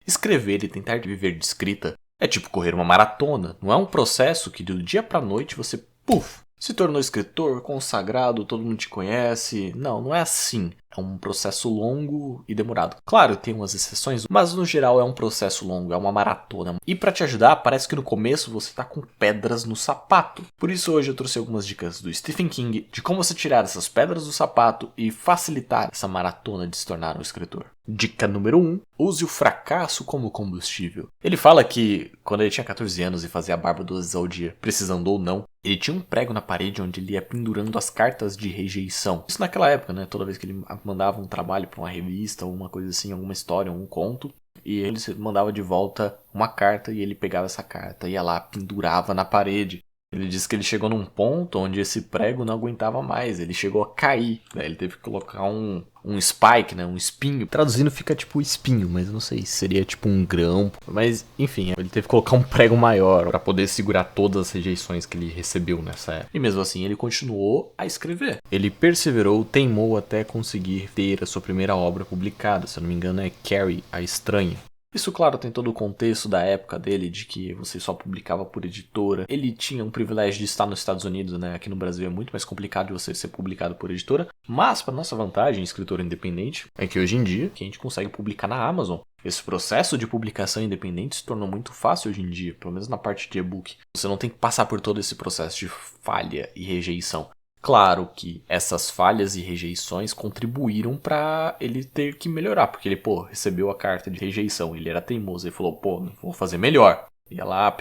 Escrever e tentar viver de escrita é tipo correr uma maratona. Não é um processo que do dia pra noite você, se tornou escritor, consagrado, todo mundo te conhece. Não é assim. É um processo longo e demorado. Claro, tem umas exceções, mas no geral é um processo longo, é uma maratona. E pra te ajudar, parece que no começo você tá com pedras no sapato. Por isso hoje eu trouxe algumas dicas do Stephen King de como você tirar essas pedras do sapato e facilitar essa maratona de se tornar um escritor. Dica número 1. Use o fracasso como combustível. Ele fala que quando ele tinha 14 anos e fazia a barba 2 vezes ao dia, precisando ou não, ele tinha um prego na parede onde ele ia pendurando as cartas de rejeição. Isso naquela época, né? Toda vez que ele mandava um trabalho para uma revista ou uma coisa assim, alguma história, um conto, e ele mandava de volta uma carta e ele pegava essa carta, ia lá, pendurava na parede. Ele disse que ele chegou num ponto onde esse prego não aguentava mais, ele chegou a cair, né? Ele teve que colocar um spike, né? Um espinho. Traduzindo fica tipo espinho, mas eu não sei se seria tipo um grampo. Mas enfim, ele teve que colocar um prego maior para poder segurar todas as rejeições que ele recebeu nessa época. E mesmo assim ele continuou a escrever. Ele perseverou, teimou até conseguir ter a sua primeira obra publicada. Se eu não me engano é Carrie, a Estranha. Isso, claro, tem todo o contexto da época dele, de que você só publicava por editora. Ele tinha um privilégio de estar nos Estados Unidos, né? Aqui no Brasil é muito mais complicado de você ser publicado por editora. Mas, para nossa vantagem, escritor independente, é que hoje em dia a gente consegue publicar na Amazon. Esse processo de publicação independente se tornou muito fácil hoje em dia, pelo menos na parte de e-book. Você não tem que passar por todo esse processo de falha e rejeição. Claro que essas falhas e rejeições contribuíram para ele ter que melhorar, porque ele, recebeu a carta de rejeição, ele era teimoso, ele falou, vou fazer melhor. Ia lá,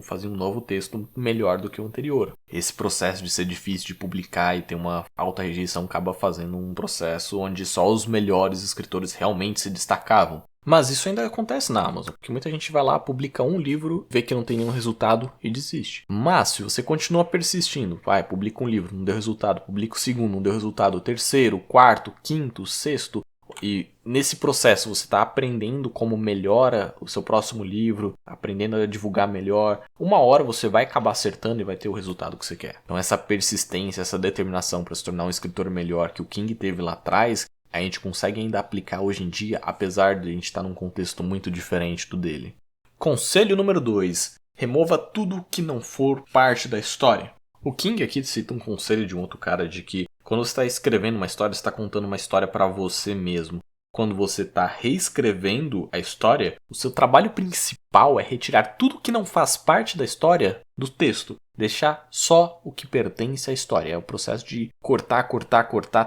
fazia um novo texto melhor do que o anterior. Esse processo de ser difícil de publicar e ter uma alta rejeição acaba fazendo um processo onde só os melhores escritores realmente se destacavam. Mas isso ainda acontece na Amazon, porque muita gente vai lá, publica um livro, vê que não tem nenhum resultado e desiste. Mas se você continua persistindo, publica um livro, não deu resultado, publica o segundo, não deu resultado, o terceiro, o quarto, o quinto, o sexto, e nesse processo você está aprendendo como melhora o seu próximo livro, aprendendo a divulgar melhor, uma hora você vai acabar acertando e vai ter o resultado que você quer. Então essa persistência, essa determinação para se tornar um escritor melhor que o King teve lá atrás, a gente consegue ainda aplicar hoje em dia, apesar de a gente estar num contexto muito diferente do dele. Conselho número 2. Remova tudo que não for parte da história. O King aqui cita um conselho de um outro cara de que quando você está escrevendo uma história, você está contando uma história para você mesmo. Quando você está reescrevendo a história, o seu trabalho principal é retirar tudo que não faz parte da história do texto. Deixar só o que pertence à história. É o processo de cortar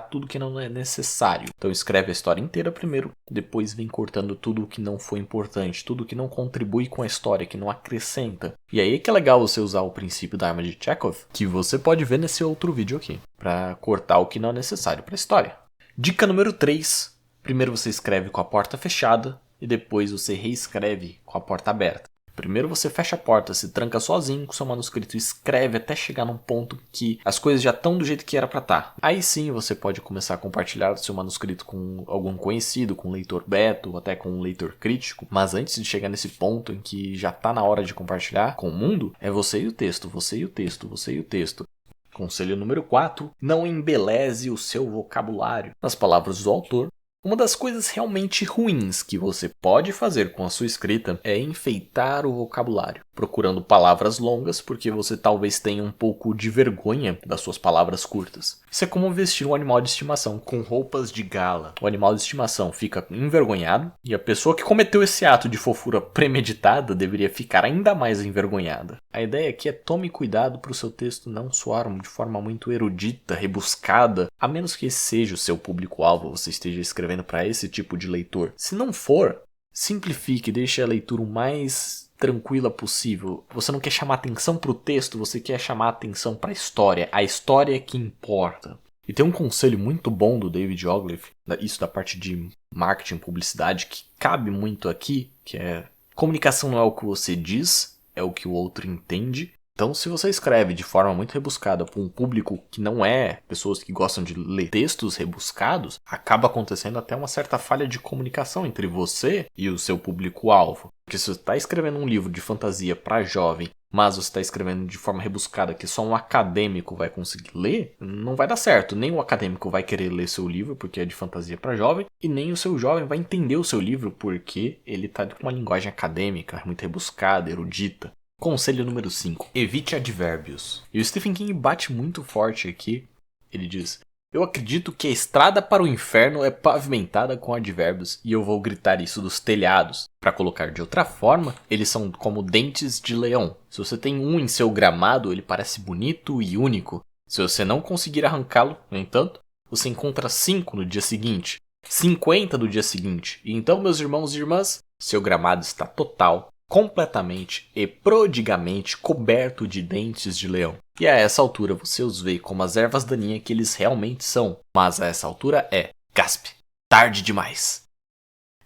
tudo que não é necessário. Então escreve a história inteira primeiro, depois vem cortando tudo o que não foi importante, tudo que não contribui com a história, que não acrescenta. E aí que é legal você usar o princípio da arma de Chekhov, que você pode ver nesse outro vídeo aqui, para cortar o que não é necessário para a história. Dica número 3. Primeiro você escreve com a porta fechada e depois você reescreve com a porta aberta. Primeiro você fecha a porta, se tranca sozinho com seu manuscrito e escreve até chegar num ponto que as coisas já estão do jeito que era para estar. Aí sim você pode começar a compartilhar o seu manuscrito com algum conhecido, com um leitor beta ou até com um leitor crítico. Mas antes de chegar nesse ponto em que já está na hora de compartilhar com o mundo, é você e o texto, você e o texto, você e o texto. Conselho número 4. Não embeleze o seu vocabulário. Nas palavras do autor, uma das coisas realmente ruins que você pode fazer com a sua escrita é enfeitar o vocabulário, procurando palavras longas porque você talvez tenha um pouco de vergonha das suas palavras curtas. Isso é como vestir um animal de estimação com roupas de gala. O animal de estimação fica envergonhado e a pessoa que cometeu esse ato de fofura premeditada deveria ficar ainda mais envergonhada. A ideia aqui é tome cuidado para o seu texto não soar de forma muito erudita, rebuscada, a menos que esse seja o seu público-alvo, você esteja escrevendo para esse tipo de leitor. Se não for, simplifique, deixe a leitura o mais tranquila possível. Você não quer chamar atenção para o texto, você quer chamar atenção para a história. A história é que importa. E tem um conselho muito bom do David Ogilvy, isso da parte de marketing, publicidade, que cabe muito aqui, que é: comunicação não é o que você diz, é o que o outro entende. Então, se você escreve de forma muito rebuscada para um público que não é pessoas que gostam de ler textos rebuscados, acaba acontecendo até uma certa falha de comunicação entre você e o seu público-alvo. Porque se você está escrevendo um livro de fantasia para jovem, mas você está escrevendo de forma rebuscada que só um acadêmico vai conseguir ler, não vai dar certo. Nem o acadêmico vai querer ler seu livro porque é de fantasia para jovem, e nem o seu jovem vai entender o seu livro porque ele está com uma linguagem acadêmica, muito rebuscada, erudita. Conselho número 5. Evite advérbios. E o Stephen King bate muito forte aqui. Ele diz: eu acredito que a estrada para o inferno é pavimentada com advérbios e eu vou gritar isso dos telhados. Para colocar de outra forma, eles são como dentes de leão. Se você tem um em seu gramado, ele parece bonito e único. Se você não conseguir arrancá-lo, no entanto, você encontra 5 no dia seguinte, 50 no dia seguinte. E então, meus irmãos e irmãs, seu gramado está total, completamente e prodigamente coberto de dentes de leão. E a essa altura você os vê como as ervas daninhas que eles realmente são. Mas a essa altura gaspe, tarde demais.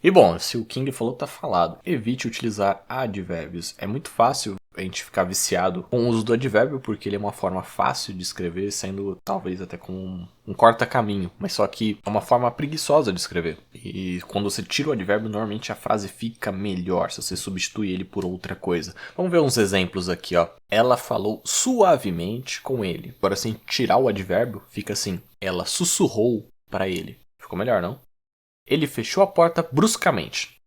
E bom, se o King falou, tá falado. Evite utilizar advérbios. É muito fácil a gente ficar viciado com o uso do advérbio, porque ele é uma forma fácil de escrever, sendo talvez até com um corta-caminho. Mas só que é uma forma preguiçosa de escrever. E quando você tira o advérbio, normalmente a frase fica melhor, se você substitui ele por outra coisa. Vamos ver uns exemplos aqui, ó. Ela falou suavemente com ele. Agora, sem tirar o advérbio, fica assim: ela sussurrou para ele. Ficou melhor, não? Ele fechou a porta bruscamente.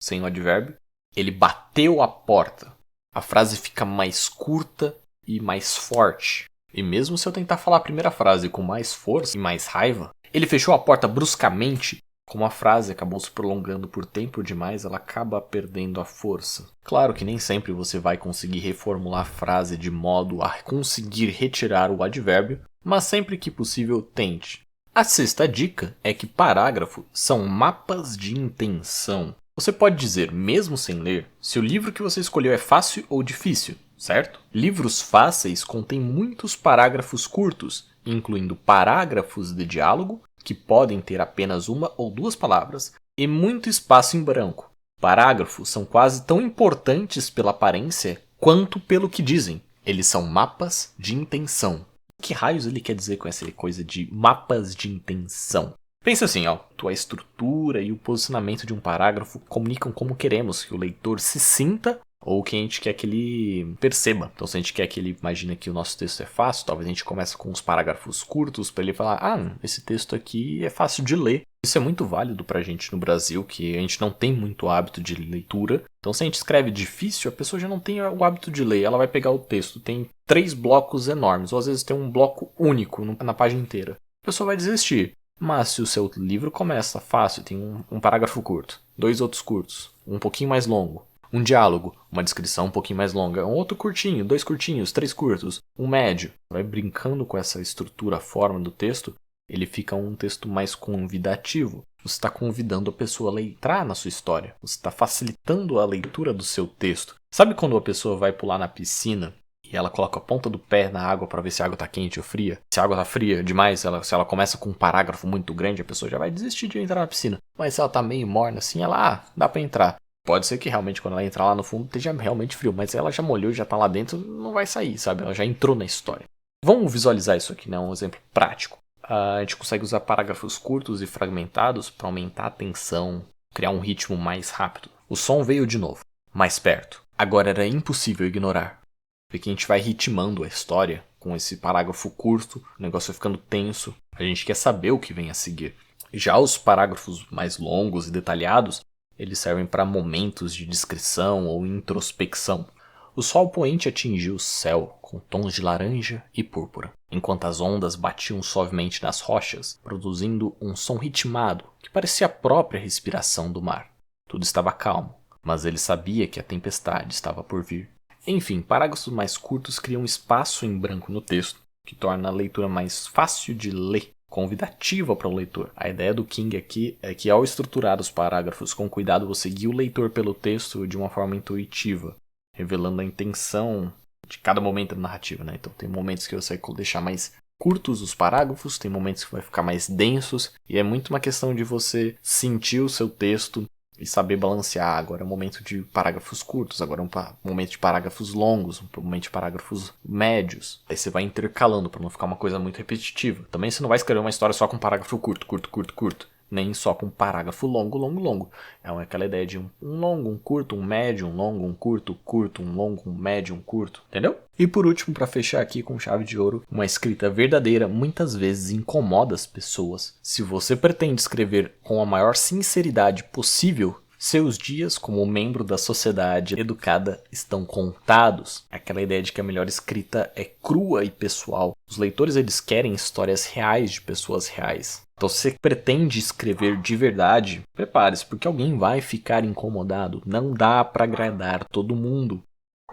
Sem o advérbio, ele bateu a porta. A frase fica mais curta e mais forte. E mesmo se eu tentar falar a primeira frase com mais força e mais raiva, ele fechou a porta bruscamente. Como a frase acabou se prolongando por tempo demais, ela acaba perdendo a força. Claro que nem sempre você vai conseguir reformular a frase de modo a conseguir retirar o advérbio, mas sempre que possível, tente. A sexta dica é que parágrafos são mapas de intenção. Você pode dizer, mesmo sem ler, se o livro que você escolheu é fácil ou difícil, certo? Livros fáceis contêm muitos parágrafos curtos, incluindo parágrafos de diálogo, que podem ter apenas uma ou duas palavras, e muito espaço em branco. Parágrafos são quase tão importantes pela aparência quanto pelo que dizem. Eles são mapas de intenção. O que raios ele quer dizer com essa coisa de mapas de intenção? Pensa assim, ó, a estrutura e o posicionamento de um parágrafo comunicam como queremos que o leitor se sinta ou que a gente quer que ele perceba. Então, se a gente quer que ele imagine que o nosso texto é fácil, talvez a gente comece com uns parágrafos curtos para ele falar: esse texto aqui é fácil de ler. Isso é muito válido pra gente no Brasil, que a gente não tem muito hábito de leitura. Então, se a gente escreve difícil, a pessoa já não tem o hábito de ler. Ela vai pegar o texto, tem 3 blocos enormes, ou às vezes tem um bloco único na página inteira. A pessoa vai desistir. Mas se o seu livro começa fácil, tem um parágrafo curto, 2 outros curtos, um pouquinho mais longo, um diálogo, uma descrição um pouquinho mais longa, um outro curtinho, 2 curtinhos, 3 curtos, um médio. Vai brincando com essa estrutura, a forma do texto, ele fica um texto mais convidativo. Você está convidando a pessoa a entrar na sua história. Você está facilitando a leitura do seu texto. Sabe quando a pessoa vai pular na piscina e ela coloca a ponta do pé na água para ver se a água está quente ou fria? Se a água está fria demais, se ela começa com um parágrafo muito grande, a pessoa já vai desistir de entrar na piscina. Mas se ela está meio morna assim, ela, dá para entrar. Pode ser que realmente quando ela entrar lá no fundo esteja realmente frio, mas ela já molhou, já está lá dentro, não vai sair, sabe? Ela já entrou na história. Vamos visualizar isso aqui, né? Um exemplo prático. A gente consegue usar parágrafos curtos e fragmentados para aumentar a tensão, criar um ritmo mais rápido. O som veio de novo, mais perto. Agora era impossível ignorar, porque a gente vai ritmando a história com esse parágrafo curto, o negócio vai ficando tenso, a gente quer saber o que vem a seguir. Já os parágrafos mais longos e detalhados, eles servem para momentos de descrição ou introspecção. O sol poente atingiu o céu com tons de laranja e púrpura, enquanto as ondas batiam suavemente nas rochas, produzindo um som ritmado que parecia a própria respiração do mar. Tudo estava calmo, mas ele sabia que a tempestade estava por vir. Enfim, parágrafos mais curtos criam espaço em branco no texto, que torna a leitura mais fácil de ler, convidativa para o leitor. A ideia do King aqui é que ao estruturar os parágrafos com cuidado, você guia o leitor pelo texto de uma forma intuitiva, revelando a intenção de cada momento da narrativa, né? Então tem momentos que você vai deixar mais curtos os parágrafos, tem momentos que vai ficar mais densos, e é muito uma questão de você sentir o seu texto e saber balancear. Agora é um momento de parágrafos curtos, agora é um momento de parágrafos longos, um momento de parágrafos médios. Aí você vai intercalando para não ficar uma coisa muito repetitiva. Também você não vai escrever uma história só com parágrafo curto. Nem só com parágrafo longo, longo, longo. É aquela ideia de um longo, um curto, um médio, um longo, um curto, curto, um longo, um médio, um curto. Entendeu? E por último, para fechar aqui com chave de ouro, uma escrita verdadeira muitas vezes incomoda as pessoas. Se você pretende escrever com a maior sinceridade possível, seus dias como membro da sociedade educada estão contados. Aquela ideia de que a melhor escrita é crua e pessoal. Os leitores eles querem histórias reais de pessoas reais. Então, se você pretende escrever de verdade, prepare-se, porque alguém vai ficar incomodado. Não dá para agradar todo mundo.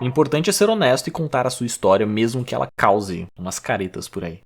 O importante é ser honesto e contar a sua história, mesmo que ela cause umas caretas por aí.